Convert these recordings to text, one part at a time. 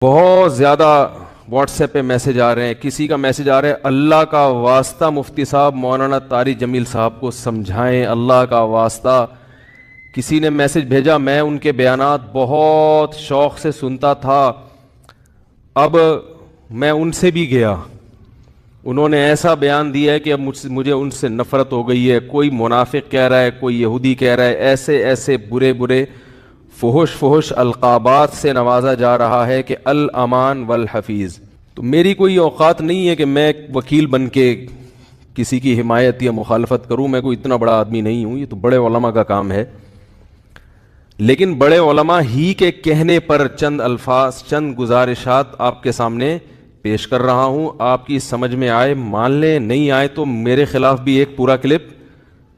بہت زیادہ what's app پہ میسج آ رہے ہیں. کسی کا میسج آ رہا ہے اللہ کا واسطہ مفتی صاحب مولانا طاری جمیل صاحب کو سمجھائیں, اللہ کا واسطہ. کسی نے میسج بھیجا, میں ان کے بیانات بہت شوق سے سنتا تھا, اب میں ان سے بھی گیا, انہوں نے ایسا بیان دیا ہے کہ اب مجھے ان سے نفرت ہو گئی ہے. کوئی منافق کہہ رہا ہے, کوئی یہودی کہہ رہا ہے, ایسے ایسے برے برے فحش القابات سے نوازا جا رہا ہے کہ الامان والحفیظ. تو میری کوئی اوقات نہیں ہے کہ میں وکیل بن کے کسی کی حمایت یا مخالفت کروں, میں کوئی اتنا بڑا آدمی نہیں ہوں, یہ تو بڑے علماء کا کام ہے. لیکن بڑے علماء ہی کے کہنے پر چند الفاظ, چند گزارشات آپ کے سامنے پیش کر رہا ہوں. آپ کی سمجھ میں آئے مان لیں, نہیں آئے تو میرے خلاف بھی ایک پورا کلپ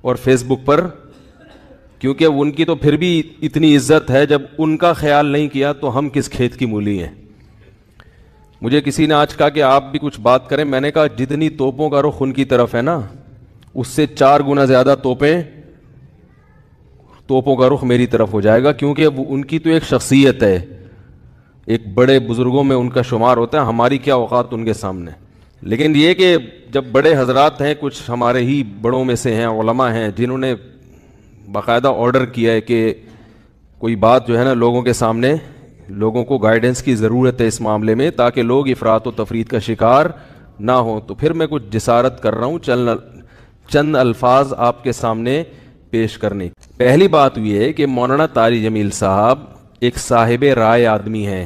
اور فیس بک پر, کیونکہ ان کی تو پھر بھی اتنی عزت ہے, جب ان کا خیال نہیں کیا تو ہم کس کھیت کی مولی ہیں. مجھے کسی نے آج کہا کہ آپ بھی کچھ بات کریں. میں نے کہا جتنی توپوں کا رخ ان کی طرف ہے نا, اس سے 4 گنا زیادہ توپوں کا رخ میری طرف ہو جائے گا, کیونکہ ان کی تو ایک شخصیت ہے, ایک بڑے بزرگوں میں ان کا شمار ہوتا ہے. ہماری کیا اوقات ان کے سامنے. لیکن یہ کہ جب بڑے حضرات ہیں, کچھ ہمارے ہی بڑوں میں سے ہیں, علماء ہیں, جنہوں نے باقاعدہ آرڈر کیا ہے کہ کوئی بات جو ہے نا لوگوں کے سامنے, لوگوں کو گائیڈنس کی ضرورت ہے اس معاملے میں تاکہ لوگ افراط و تفرید کا شکار نہ ہوں, تو پھر میں کچھ جسارت کر رہا ہوں چند الفاظ آپ کے سامنے پیش کرنے. پہلی بات یہ ہے کہ مولانا طاری جمیل صاحب ایک صاحب رائے آدمی ہیں,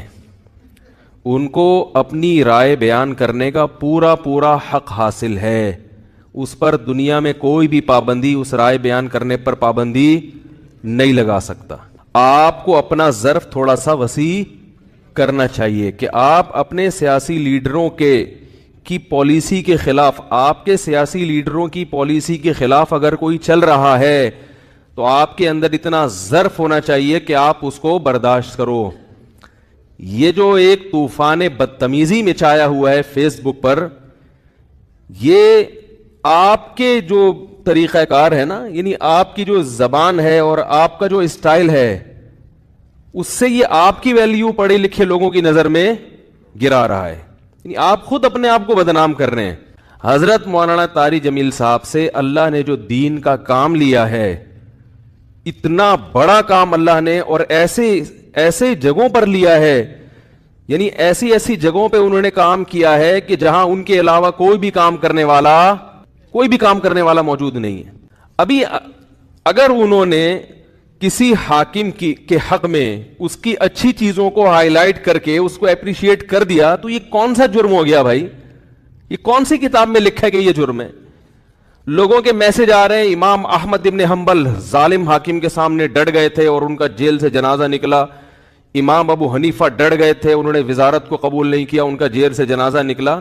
ان کو اپنی رائے بیان کرنے کا پورا حق حاصل ہے. اس پر دنیا میں کوئی بھی پابندی, اس رائے بیان کرنے پر پابندی نہیں لگا سکتا. آپ کو اپنا ظرف تھوڑا سا وسیع کرنا چاہیے کہ آپ اپنے سیاسی لیڈروں کی پالیسی کے خلاف, آپ کے سیاسی لیڈروں کی پالیسی کے خلاف اگر کوئی چل رہا ہے تو آپ کے اندر اتنا ظرف ہونا چاہیے کہ آپ اس کو برداشت کرو. یہ جو ایک طوفان بدتمیزی مچایا ہوا ہے فیس بک پر, یہ آپ کے جو طریقہ کار ہے نا, یعنی آپ کی جو زبان ہے اور آپ کا جو اسٹائل ہے, اس سے یہ آپ کی ویلیو پڑھے لکھے لوگوں کی نظر میں گرا رہا ہے. یعنی آپ خود اپنے آپ کو بدنام کر رہے ہیں. حضرت مولانا طاری جمیل صاحب سے اللہ نے جو دین کا کام لیا ہے, اتنا بڑا کام اللہ نے, اور ایسے جگہوں پر لیا ہے, یعنی ایسی جگہوں پہ انہوں نے کام کیا ہے کہ جہاں ان کے علاوہ کوئی بھی کام کرنے والا موجود نہیں ہے. ابھی اگر انہوں نے کسی حاکم کے حق میں اس کی اچھی چیزوں کو ہائی لائٹ کر کے اس کو اپریشیٹ کر دیا تو یہ کون سا جرم ہو گیا بھائی؟ یہ کون سی کتاب میں لکھا ہے کہ یہ جرم ہے؟ لوگوں کے میسج آ رہے ہیں, امام احمد ابن حنبل ظالم حاکم کے سامنے ڈٹ گئے تھے اور ان کا جیل سے جنازہ نکلا. امام ابو حنیفہ ڈٹ گئے تھے, انہوں نے وزارت کو قبول نہیں کیا, ان کا جیل سے جنازہ نکلا.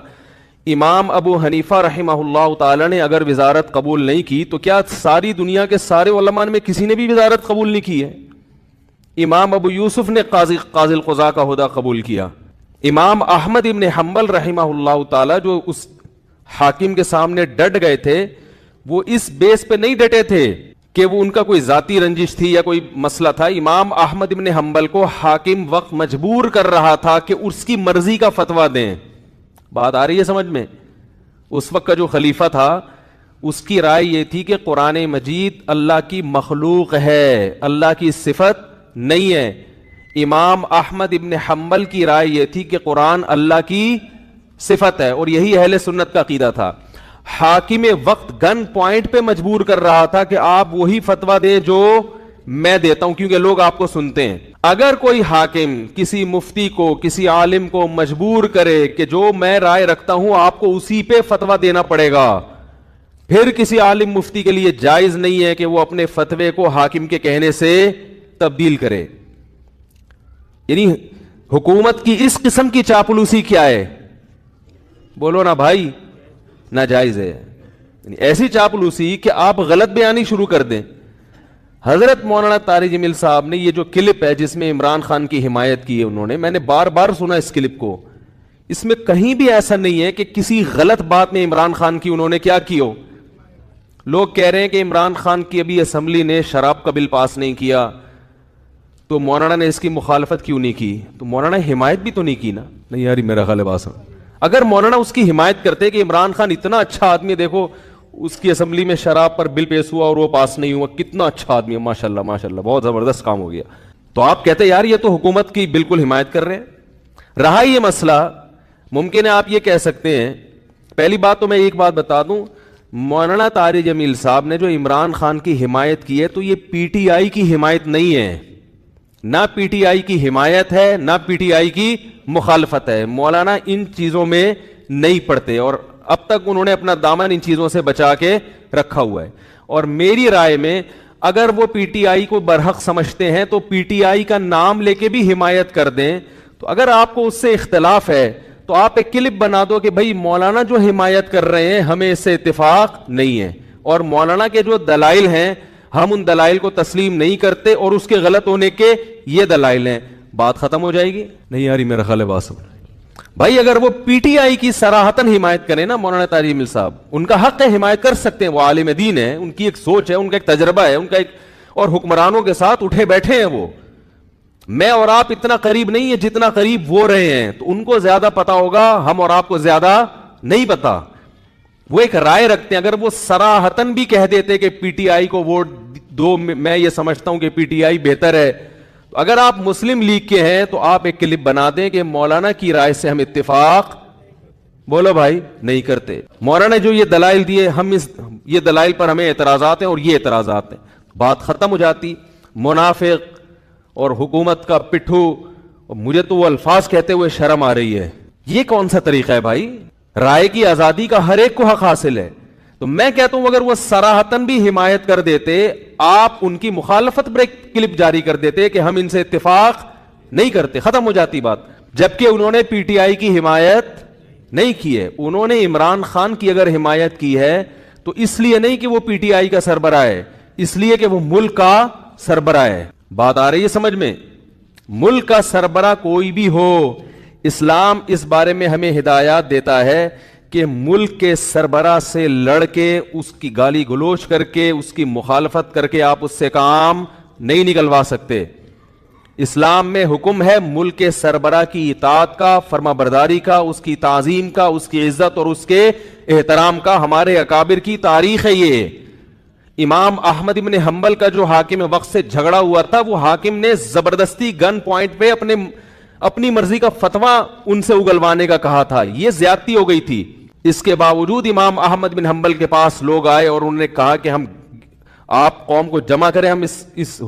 امام ابو حنیفہ رحمہ اللہ تعالی نے اگر وزارت قبول نہیں کی تو کیا ساری دنیا کے سارے علماء میں کسی نے بھی وزارت قبول نہیں کی ہے؟ امام ابو یوسف نے قاضی القضاء کا عہدہ قبول کیا. امام احمد ابن حنبل رحمہ اللہ تعالی جو اس حاکم کے سامنے ڈٹ گئے تھے, وہ اس بیس پہ نہیں ڈٹے تھے کہ وہ ان کا کوئی ذاتی رنجش تھی یا کوئی مسئلہ تھا. امام احمد ابن حنبل کو حاکم وقت مجبور کر رہا تھا کہ اس کی مرضی کا فتویٰ دیں. بات آ رہی ہے سمجھ میں؟ اس وقت کا جو خلیفہ تھا اس کی رائے یہ تھی کہ قرآن مجید اللہ کی مخلوق ہے, اللہ کی صفت نہیں ہے. امام احمد ابن حنبل کی رائے یہ تھی کہ قرآن اللہ کی صفت ہے, اور یہی اہل سنت کا عقیدہ تھا. حاکم وقت گن پوائنٹ پہ مجبور کر رہا تھا کہ آپ وہی فتویٰ دیں جو میں دیتا ہوں, کیونکہ لوگ آپ کو سنتے ہیں. اگر کوئی حاکم کسی مفتی کو, کسی عالم کو مجبور کرے کہ جو میں رائے رکھتا ہوں آپ کو اسی پہ فتویٰ دینا پڑے گا, پھر کسی عالم مفتی کے لیے جائز نہیں ہے کہ وہ اپنے فتوے کو حاکم کے کہنے سے تبدیل کرے. یعنی حکومت کی اس قسم کی چاپلوسی کیا ہے؟ بولو نا بھائی, ناجائز ہے. یعنی ایسی چاپلوسی کہ آپ غلط بیانی شروع کر دیں. حضرت مولانا طاری جمیل صاحب نے یہ جو کلپ ہے جس میں عمران خان کی حمایت کی ہے انہوں نے, میں نے بار بار سنا اس کلپ کو, اس میں کہیں بھی ایسا نہیں ہے کہ کسی غلط بات میں عمران خان کی انہوں نے کیا کی ہو. لوگ کہہ رہے ہیں کہ عمران خان کی ابھی اسمبلی نے شراب کا بل پاس نہیں کیا, تو مولانا نے اس کی مخالفت کیوں نہیں کی؟ تو مولانا حمایت بھی تو نہیں کی نا. نہیں یار میرا خیال ہے بات. اگر مولانا اس کی حمایت کرتے کہ عمران خان اتنا اچھا آدمی ہے، دیکھو اس کی اسمبلی میں شراب پر بل پیش ہوا اور وہ پاس نہیں ہوا، کتنا اچھا آدمی ہے، ماشاءاللہ ماشاءاللہ بہت زبردست کام ہو گیا، تو آپ کہتے یار یہ تو حکومت کی بالکل حمایت کر رہے ہیں. رہا یہ مسئلہ، ممکن ہے آپ یہ کہہ سکتے ہیں، پہلی بات تو میں ایک بات بتا دوں، مولانا طارق جمیل صاحب نے جو عمران خان کی حمایت کی ہے تو یہ پی ٹی آئی کی حمایت نہیں ہے، نہ پی ٹی آئی کی حمایت ہے نہ پی ٹی آئی کی مخالفت ہے. مولانا ان چیزوں میں نہیں پڑتے اور اب تک انہوں نے اپنا دامن ان چیزوں سے بچا کے رکھا ہوا ہے. اور میری رائے میں اگر وہ پی ٹی آئی کو برحق سمجھتے ہیں تو پی ٹی آئی کا نام لے کے بھی حمایت کر دیں. تو اگر آپ کو اس سے اختلاف ہے تو آپ ایک کلپ بنا دو کہ بھائی مولانا جو حمایت کر رہے ہیں ہمیں اس سے اتفاق نہیں ہے، اور مولانا کے جو دلائل ہیں ہم ان دلائل کو تسلیم نہیں کرتے اور اس کے غلط ہونے کے یہ دلائل ہیں، بات ختم ہو جائے گی. نہیں یاری میرا خیال ہے بات سب بھائی، اگر وہ پی ٹی آئی کی صراحتاً حمایت کریں نا مولانا طارق جمیل صاحب، ان کا حق ہے حمایت کر سکتے ہیں، وہ عالم دین ہے، ان کی ایک سوچ ہے، ان کا ایک تجربہ ہے، ان کا ایک، اور حکمرانوں کے ساتھ اٹھے بیٹھے ہیں وہ. میں اور آپ اتنا قریب نہیں ہے جتنا قریب وہ رہے ہیں، تو ان کو زیادہ پتا ہوگا، ہم اور آپ کو زیادہ نہیں پتا. وہ ایک رائے رکھتے ہیں، اگر وہ صراحتاً بھی کہہ دیتے کہ پی ٹی آئی کو ووٹ دو، میں یہ سمجھتا ہوں کہ پی ٹی آئی بہتر ہے، تو اگر آپ مسلم لیگ کے ہیں تو آپ ایک کلپ بنا دیں کہ مولانا کی رائے سے ہم اتفاق، بولو بھائی، نہیں کرتے. مولانا جو یہ دلائل دیے، یہ دلائل پر ہمیں اعتراضات ہیں اور یہ اعتراضات ہیں، بات ختم ہو جاتی. منافق اور حکومت کا پٹھو، مجھے تو وہ الفاظ کہتے ہوئے شرم آ رہی ہے. یہ کون سا طریقہ ہے بھائی؟ رائے کی آزادی کا ہر ایک کو حق حاصل ہے. تو میں کہتا ہوں اگر وہ صراحتاً بھی حمایت کر دیتے، آپ ان کی مخالفت پر ایک کلپ جاری کر دیتے کہ ہم ان سے اتفاق نہیں کرتے، ختم ہو جاتی بات. جبکہ انہوں نے پی ٹی آئی کی حمایت نہیں کی ہے، انہوں نے عمران خان کی اگر حمایت کی ہے تو اس لیے نہیں کہ وہ پی ٹی آئی کا سربراہ ہے، اس لیے کہ وہ ملک کا سربراہ ہے. بات آ رہی ہے سمجھ میں؟ ملک کا سربراہ کوئی بھی ہو، اسلام اس بارے میں ہمیں ہدایات دیتا ہے کہ ملک کے سربراہ سے لڑ کے، اس کی گالی گلوچ کر کے، اس کی مخالفت کر کے آپ اس سے کام نہیں نکلوا سکتے. اسلام میں حکم ہے ملک کے سربراہ کی اطاعت کا، فرما برداری کا، اس کی تعظیم کا، اس کی عزت اور اس کے احترام کا. ہمارے اکابر کی تاریخ ہے یہ. امام احمد بن حنبل کا جو حاکم وقت سے جھگڑا ہوا تھا، وہ حاکم نے زبردستی گن پوائنٹ پہ اپنی مرضی کا فتویٰ ان سے اگلوانے کا کہا تھا. یہ زیادتی ہو گئی تھی. اس کے باوجود امام احمد بن حنبل کے پاس لوگ آئے اور انہوں نے کہا کہ ہم، آپ قوم کو جمع کریں، ہم اس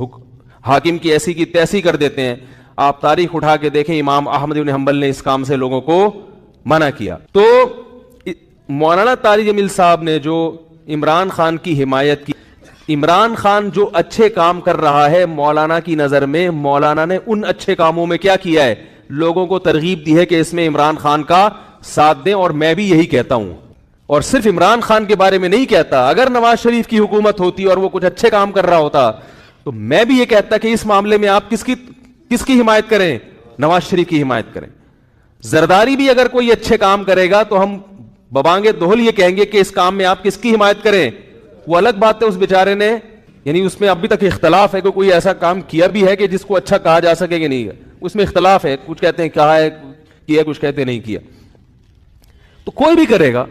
حاکم کی ایسی کی تیسی کر دیتے ہیں. آپ تاریخ اٹھا کے دیکھیں، امام احمد بن حنبل نے اس کام سے لوگوں کو منع کیا. تو مولانا طارق جمیل صاحب نے جو عمران خان کی حمایت کی، عمران خان جو اچھے کام کر رہا ہے مولانا کی نظر میں، مولانا نے ان اچھے کاموں میں کیا کیا ہے؟ لوگوں کو ترغیب دی ہے کہ اس میں عمران خان کا ساتھ دیں. اور میں بھی یہی کہتا ہوں، اور صرف عمران خان کے بارے میں نہیں کہتا. اگر نواز شریف کی حکومت ہوتی اور وہ کچھ اچھے کام کر رہا ہوتا تو میں بھی یہ کہتا کہ اس معاملے میں آپ کس کی حمایت کریں؟ نواز شریف کی حمایت کریں. زرداری بھی اگر کوئی اچھے کام کرے گا تو ہم ببانگے دوہل یہ کہیں گے کہ اس کام میں آپ کس کی حمایت کریں. وہ الگ بات ہے، اس بیچارے نے، یعنی اس میں ابھی تک اختلاف ہے کہ کوئی ایسا کام کیا بھی ہے کہ جس کو اچھا کہا جا سکے کہ نہیں ہے، اس میں اختلاف ہے. کچھ کہتے ہیں کہا ہے کیا، کچھ کہتے ہیں نہیں کیا. تو کوئی بھی کرے گا.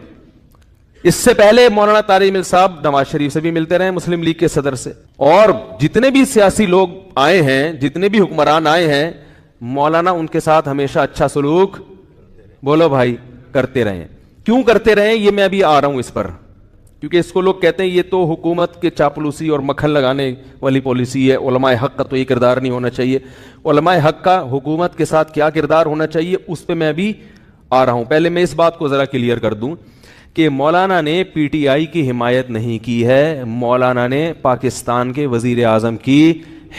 اس سے پہلے مولانا طارق جمیل صاحب نواز شریف سے بھی ملتے رہے، مسلم لیگ کے صدر سے، اور جتنے بھی سیاسی لوگ آئے ہیں، جتنے بھی حکمران آئے ہیں، مولانا ان کے ساتھ ہمیشہ اچھا سلوک، بولو بھائی، کرتے رہے. کیوں کرتے رہے یہ میں ابھی آ رہا ہوں اس پر، کیونکہ اس کو لوگ کہتے ہیں یہ تو حکومت کے چاپلوسی اور مکھن لگانے والی پالیسی ہے. علماء حق کا تو یہ کردار نہیں ہونا چاہیے. علماء حق کا حکومت کے ساتھ کیا کردار ہونا چاہیے اس پہ میں ابھی آ رہا ہوں. پہلے میں اس بات کو ذرا کلیئر کر دوں کہ مولانا نے پی ٹی آئی کی حمایت نہیں کی ہے، مولانا نے پاکستان کے وزیر اعظم کی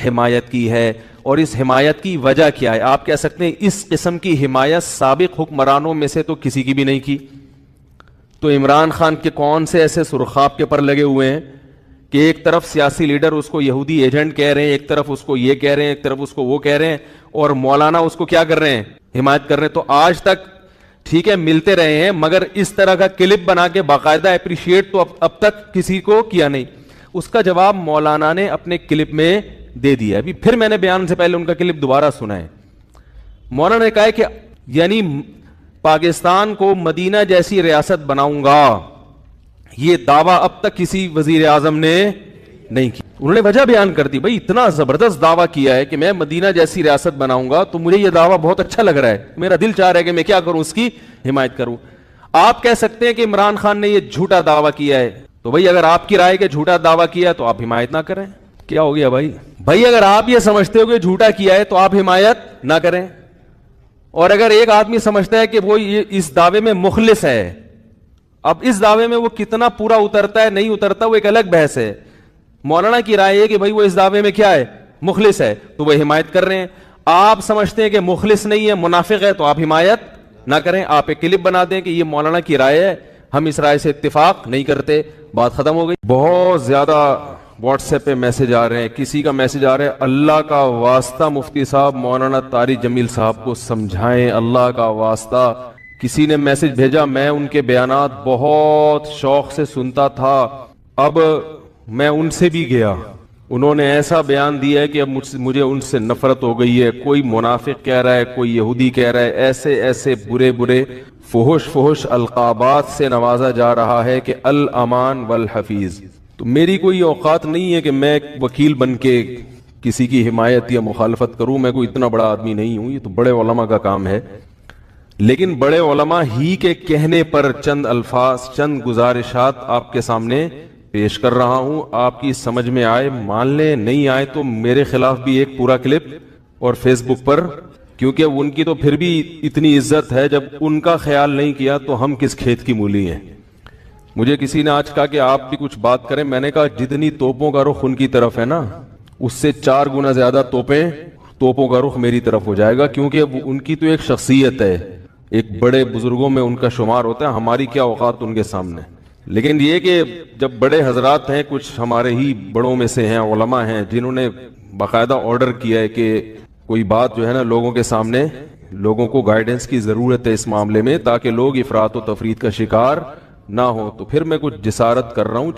حمایت کی ہے. اور اس حمایت کی وجہ کیا ہے؟ آپ کہہ سکتے ہیں اس قسم کی حمایت سابق حکمرانوں میں سے تو کسی کی بھی نہیں کی. تو عمران خان کے کون سے ایسے سرخاب کے پر لگے ہوئے ہیں کہ ایک طرف سیاسی لیڈر اس کو یہودی ایجنٹ کہہ رہے ہیں، ایک طرف اس کو یہ کہہ رہے ہیں، ایک طرف اس کو وہ کہہ رہے ہیں، اور مولانا اس کو کیا کر رہے ہیں؟ حمایت کر رہے ہیں. تو آج تک ٹھیک ہے ملتے رہے ہیں، مگر اس طرح کا کلپ بنا کے باقاعدہ اپریشیٹ تو اب تک کسی کو کیا نہیں. اس کا جواب مولانا نے اپنے کلپ میں دے دیا. ابھی پھر میں نے بیان سے پہلے ان کا کلپ دوبارہ سنا ہے. مولانا نے کہا ہے کہ یعنی پاکستان کو مدینہ جیسی ریاست بناؤں گا، یہ دعویٰ اب تک کسی وزیر اعظم نے نہیں کی. انہوں نے وجہ بیان کر دی، بھائی اتنا زبردست دعویٰ کیا ہے کہ میں مدینہ جیسی ریاست بناؤں گا، تو مجھے یہ دعویٰ بہت اچھا لگ رہا ہے، میرا دل چاہ رہا ہے کہ میں کیا کروں، اس کی حمایت کروں. آپ کہہ سکتے ہیں کہ عمران خان نے یہ جھوٹا دعویٰ کیا ہے، تو بھائی اگر آپ کی رائے کہ جھوٹا دعویٰ کیا ہے تو آپ حمایت نہ کریں. کیا ہو گیا بھائی اگر آپ یہ سمجھتے ہو کہ جھوٹا کیا ہے تو آپ حمایت نہ کریں. اور اگر ایک آدمی سمجھتا ہے کہ وہ اس دعوے میں مخلص ہے، اب اس دعوے میں وہ کتنا پورا اترتا ہے نہیں اترتا وہ ایک الگ بحث ہے. مولانا کی رائے ہے کہ بھائی وہ اس دعوے میں کیا ہے، مخلص ہے، تو وہ حمایت کر رہے ہیں. آپ سمجھتے ہیں کہ مخلص نہیں ہے، منافق ہے، تو آپ حمایت نہ کریں. آپ ایک کلپ بنا دیں کہ یہ مولانا کی رائے ہے، ہم اس رائے سے اتفاق نہیں کرتے، بات ختم ہو گئی. بہت زیادہ واٹس ایپ پہ میسج آ رہے ہیں. کسی کا میسج آ رہا ہے، اللہ کا واسطہ مفتی صاحب مولانا طارق جمیل صاحب کو سمجھائیں، اللہ کا واسطہ. کسی نے میسج بھیجا، میں ان کے بیانات بہت شوق سے سنتا تھا، اب میں ان سے بھی گیا، انہوں نے ایسا بیان دیا ہے کہ اب مجھے ان سے نفرت ہو گئی ہے. کوئی منافق کہہ رہا ہے، کوئی یہودی کہہ رہا ہے، ایسے برے فحش القابات سے نوازا جا رہا ہے کہ الامان والحفیظ. تو میری کوئی اوقات نہیں ہے کہ میں وکیل بن کے کسی کی حمایت یا مخالفت کروں. میں کوئی اتنا بڑا آدمی نہیں ہوں، یہ تو بڑے علماء کا کام ہے. لیکن بڑے علماء ہی کے کہنے پر چند الفاظ، چند گزارشات آپ کے سامنے پیش کر رہا ہوں. آپ کی سمجھ میں آئے مان لیں، نہیں آئے تو میرے خلاف بھی ایک پورا کلپ اور فیس بک پر، کیونکہ ان کی تو پھر بھی اتنی عزت ہے، جب ان کا خیال نہیں کیا تو ہم کس کھیت کی مولی ہیں. مجھے کسی نے آج کہا کہ آپ بھی کچھ بات کریں. میں نے کہا جتنی توپوں کا رخ ان کی طرف ہے نا، اس سے 4 گنا زیادہ توپوں کا رخ میری طرف ہو جائے گا، کیونکہ ان کی تو ایک شخصیت ہے، ایک بڑے بزرگوں میں ان کا شمار ہوتا ہے. ہماری کیا اوقات ان کے سامنے. لیکن یہ کہ جب بڑے حضرات ہیں، کچھ ہمارے ہی بڑوں میں سے ہیں، علماء ہیں، جنہوں نے باقاعدہ آرڈر کیا ہے کہ کوئی بات جو ہے نا لوگوں کے سامنے، لوگوں کو گائیڈنس کی ضرورت ہے اس معاملے میں، تاکہ لوگ افراط و تفریط کا شکار نہ ہو، تو پھر میں کچھ جسارت کر رہا ہوں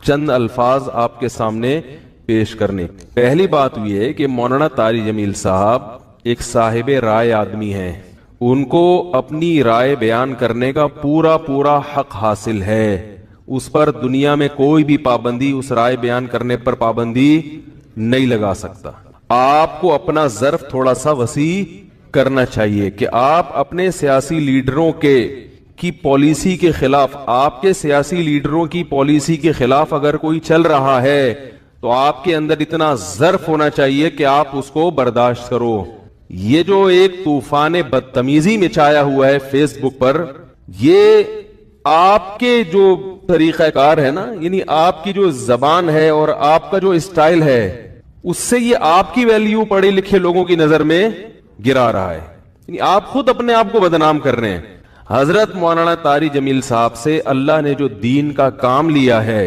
چند الفاظ آپ کے سامنے پیش کرنے. پہلی بات یہ ہے کہ مولانا طارق جمیل صاحب ایک صاحب رائے آدمی ہیں، ان کو اپنی رائے بیان کرنے کا پورا حق حاصل ہے. اس پر دنیا میں کوئی بھی پابندی، اس رائے بیان کرنے پر پابندی نہیں لگا سکتا. آپ کو اپنا ظرف تھوڑا سا وسیع کرنا چاہیے کہ آپ اپنے سیاسی لیڈروں کی پالیسی کے خلاف، آپ کے سیاسی لیڈروں کی پالیسی کے خلاف اگر کوئی چل رہا ہے تو آپ کے اندر اتنا ظرف ہونا چاہیے کہ آپ اس کو برداشت کرو. یہ جو ایک طوفان بدتمیزی مچایا ہوا ہے فیس بک پر، یہ آپ کے جو طریقہ کار ہے نا، یعنی آپ کی جو زبان ہے اور آپ کا جو اسٹائل ہے، اس سے یہ آپ کی ویلیو پڑھے لکھے لوگوں کی نظر میں گرا رہا ہے. یعنی آپ خود اپنے آپ کو بدنام کر رہے ہیں. حضرت مولانا طارق جمیل صاحب سے اللہ نے جو دین کا کام لیا ہے،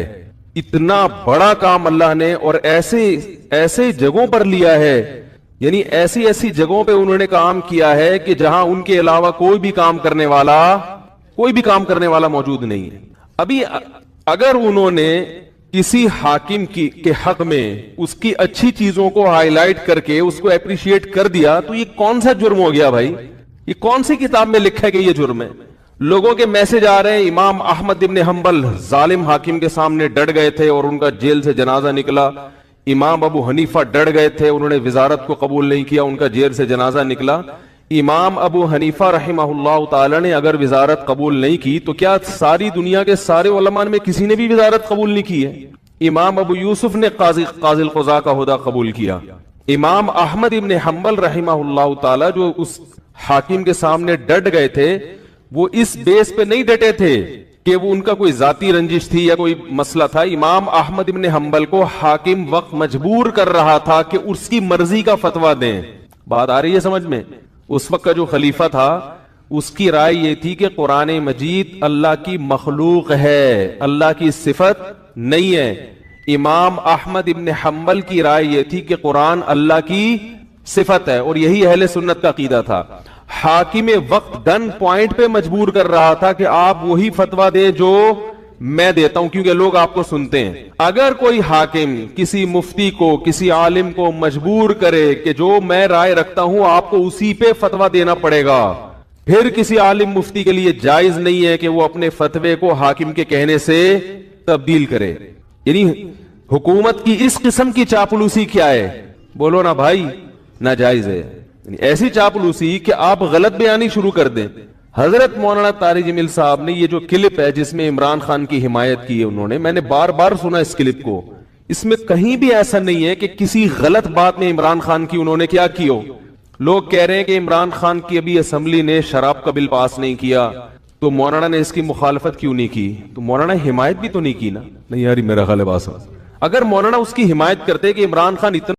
اتنا بڑا کام اللہ نے، اور ایسے جگہوں پر لیا ہے، یعنی ایسی جگہوں پہ انہوں نے کام کیا ہے کہ جہاں ان کے علاوہ کوئی بھی کام کرنے والا موجود نہیں ہے. ابھی اگر انہوں نے کسی حاکم کے حق میں اس کی اچھی چیزوں کو ہائی لائٹ کر کے اس کو اپریشیٹ کر دیا، تو یہ کون سا جرم ہو گیا بھائی؟ یہ کون سی کتاب میں لکھا ہے کہ یہ جرم ہے؟ لوگوں کے میسج آ رہے ہیں، امام احمد ابن حنبل ظالم حاکم کے سامنے ڈٹ گئے تھے اور ان کا جیل سے جنازہ نکلا. امام ابو حنیفہ ڈٹ گئے تھے، انہوں نے وزارت کو قبول نہیں کیا، ان کا جیل سے جنازہ نکلا. امام ابو حنیفہ رحمہ اللہ تعالی نے اگر وزارت قبول نہیں کی تو کیا ساری دنیا کے سارے علماء میں کسی نے بھی وزارت قبول نہیں کی ہے؟ امام ابو یوسف نے قاضی القضاء کا عہدہ قبول کیا. امام احمد ابن حنبل رحمہ اللہ تعالی جو اس حاکم کے سامنے ڈٹ گئے تھے، وہ اس بیس پہ نہیں ڈٹے تھے کہ وہ ان کا کوئی ذاتی رنجش تھی یا کوئی مسئلہ تھا. امام احمد ابن حنبل کو حاکم وقت مجبور کر رہا تھا کہ اس کی مرضی کا فتویٰ دیں. بات آ رہی ہے سمجھ میں؟ اس وقت کا جو خلیفہ تھا اس کی رائے یہ تھی کہ قرآن مجید اللہ کی مخلوق ہے، اللہ کی صفت نہیں ہے. امام احمد ابن حنبل کی رائے یہ تھی کہ قرآن اللہ کی صفت ہے، اور یہی اہل سنت کا عقیدہ تھا. حاکم وقت گن پوائنٹ پہ مجبور کر رہا تھا کہ آپ وہی فتویٰ دیں جو میں دیتا ہوں کیونکہ لوگ آپ کو سنتے ہیں. اگر کوئی حاکم کسی مفتی کو کسی عالم کو مجبور کرے کہ جو میں رائے رکھتا ہوں آپ کو اسی پہ فتویٰ دینا پڑے گا, پھر کسی عالم مفتی کے لیے جائز نہیں ہے کہ وہ اپنے فتوے کو حاکم کے کہنے سے تبدیل کرے. یعنی حکومت کی اس قسم کی چاپلوسی کیا ہے؟ بولو نا بھائی, ناجائز ہے. یعنی ایسی چاپلوسی کہ آپ غلط بیانی شروع کر دیں. حضرت مولانا طارق جمیل صاحب نے یہ جو کلپ ہے جس میں عمران خان کی حمایت کی ہے انہوں نے, میں نے بار بار سنا اس کلپ کو, اس میں کہیں بھی ایسا نہیں ہے کہ کسی غلط بات میں عمران خان کی انہوں نے کیا کی ہو. لوگ کہہ رہے ہیں کہ عمران خان کی ابھی اسمبلی نے شراب کا بل پاس نہیں کیا تو مولانا نے اس کی مخالفت کیوں نہیں کی؟ تو مولانا حمایت بھی تو نہیں کی نا. نہیں یار میرا خیال ہے بات, اگر مولانا اس کی حمایت کرتے کہ عمران خان اتنا